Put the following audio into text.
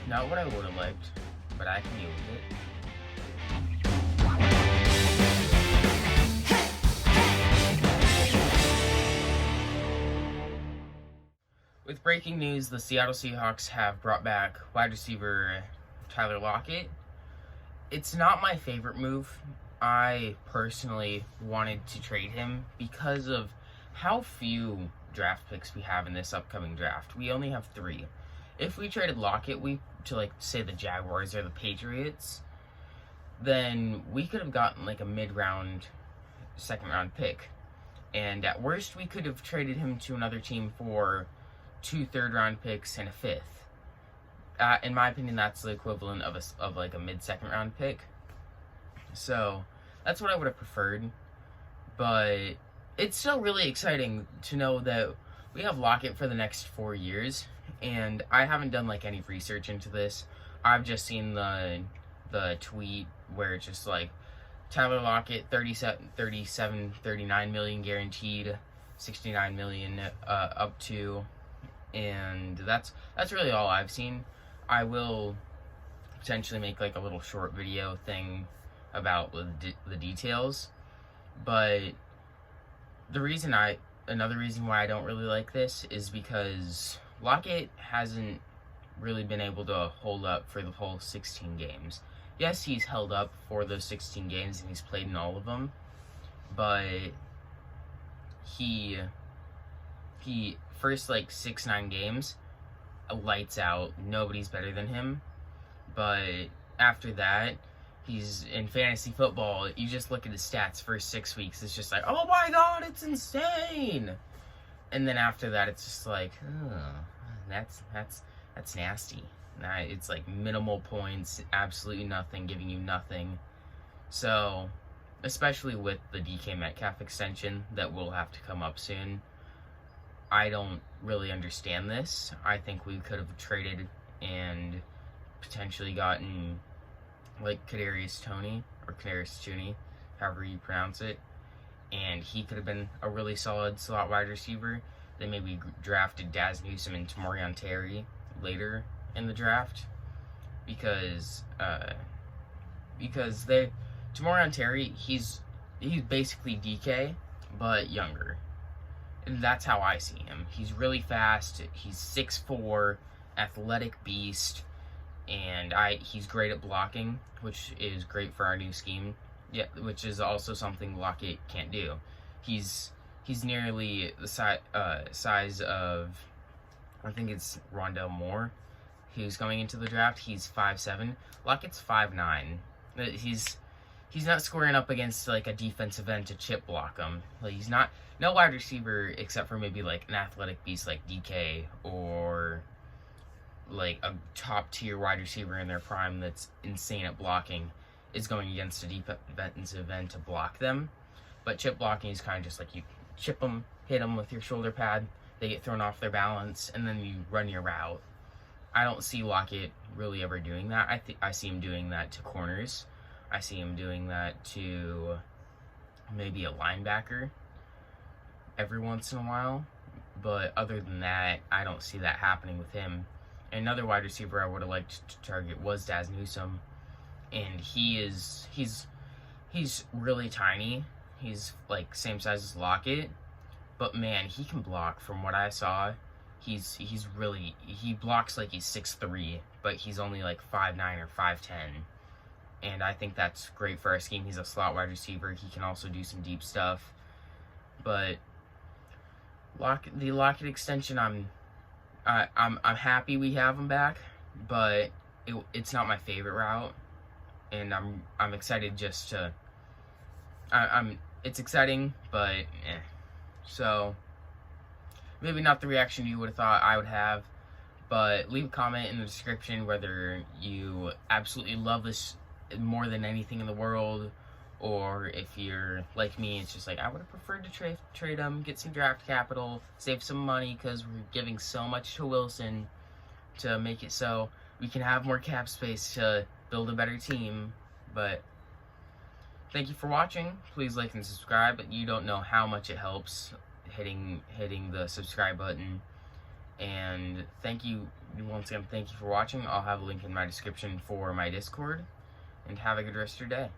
Not what I would have liked, but I can deal with it. With breaking news, the Seattle Seahawks have brought back wide receiver Tyler Lockett. It's not my favorite move. I personally wanted to trade him because of how few draft picks we have in this upcoming draft. We only have 3. If we traded Lockett to say the Jaguars or the Patriots, then we could have gotten like a mid-round, second-round pick. And at worst, we could have traded him to another team for 2 third-round picks and a 5th. In my opinion, that's the equivalent of like a mid-second round pick. So that's what I would have preferred. But it's still really exciting to know that we have Lockett for the next 4 years. And I haven't done like any research into this. I've just seen the tweet where it's just like Tyler Lockett, 39 million guaranteed, 69 million up to, and that's really all I've seen. I will potentially make like a little short video thing about the details, but another reason why I don't really like this is because Lockett hasn't really been able to hold up for the whole 16 games. Yes, he's held up for those 16 games and he's played in all of them, but he first like 6-9 games, lights out, nobody's better than him. But after that, he's in fantasy football, you just look at his stats first 6 weeks, it's just like, oh my god, it's insane. And then after that, it's just like, oh, that's nasty. It's like minimal points, absolutely nothing, giving you nothing. So, especially with the DK Metcalf extension that will have to come up soon, I don't really understand this. I think we could have traded and potentially gotten like Kadarius Toney, however you pronounce it, and he could have been a really solid slot wide receiver. They maybe drafted Daz Newsome and Tamorrion Terry later in the draft because Tamorrion Terry, he's basically DK but younger. And that's how I see him. He's really fast. He's 6'4", athletic beast, and he's great at blocking, which is great for our new scheme. Yeah, which is also something Lockett can't do. He's nearly the size of, I think it's Rondale Moore, who's coming into the draft. He's 5'7". Lockett's 5'9". He's not squaring up against like a defensive end to chip block him. Like he's not no wide receiver except for maybe like an athletic beast like DK or like a top tier wide receiver in their prime that's insane at blocking is going against a defensive end to block them. But chip blocking is kind of just like you chip them, hit them with your shoulder pad, they get thrown off their balance, and then you run your route. I don't see Lockett really ever doing that. I see him doing that to corners. I see him doing that to maybe a linebacker every once in a while. But other than that, I don't see that happening with him. Another wide receiver I would have liked to target was Daz Newsome. And he's really tiny. He's like same size as Lockett. But man, he can block from what I saw. He blocks like he's 6'3", but he's only like 5'9" or 5'10". And I think that's great for our scheme. He's a slot wide receiver. He can also do some deep stuff. But the Lockett extension, I'm happy we have him back, but it's not my favorite route. And I'm excited just to. It's exciting, but eh. So maybe not the reaction you would have thought I would have. But leave a comment in the description whether you absolutely love this more than anything in the world, or if you're like me, it's just like I would have preferred to trade him, get some draft capital, save some money because we're giving so much to Wilson to make it so we can have more cap space to build a better team. But thank you for watching. Please like and subscribe. You don't know how much it helps hitting the subscribe button. And thank you, once again, thank you for watching. I'll have a link in my description for my Discord. And have a good rest of your day.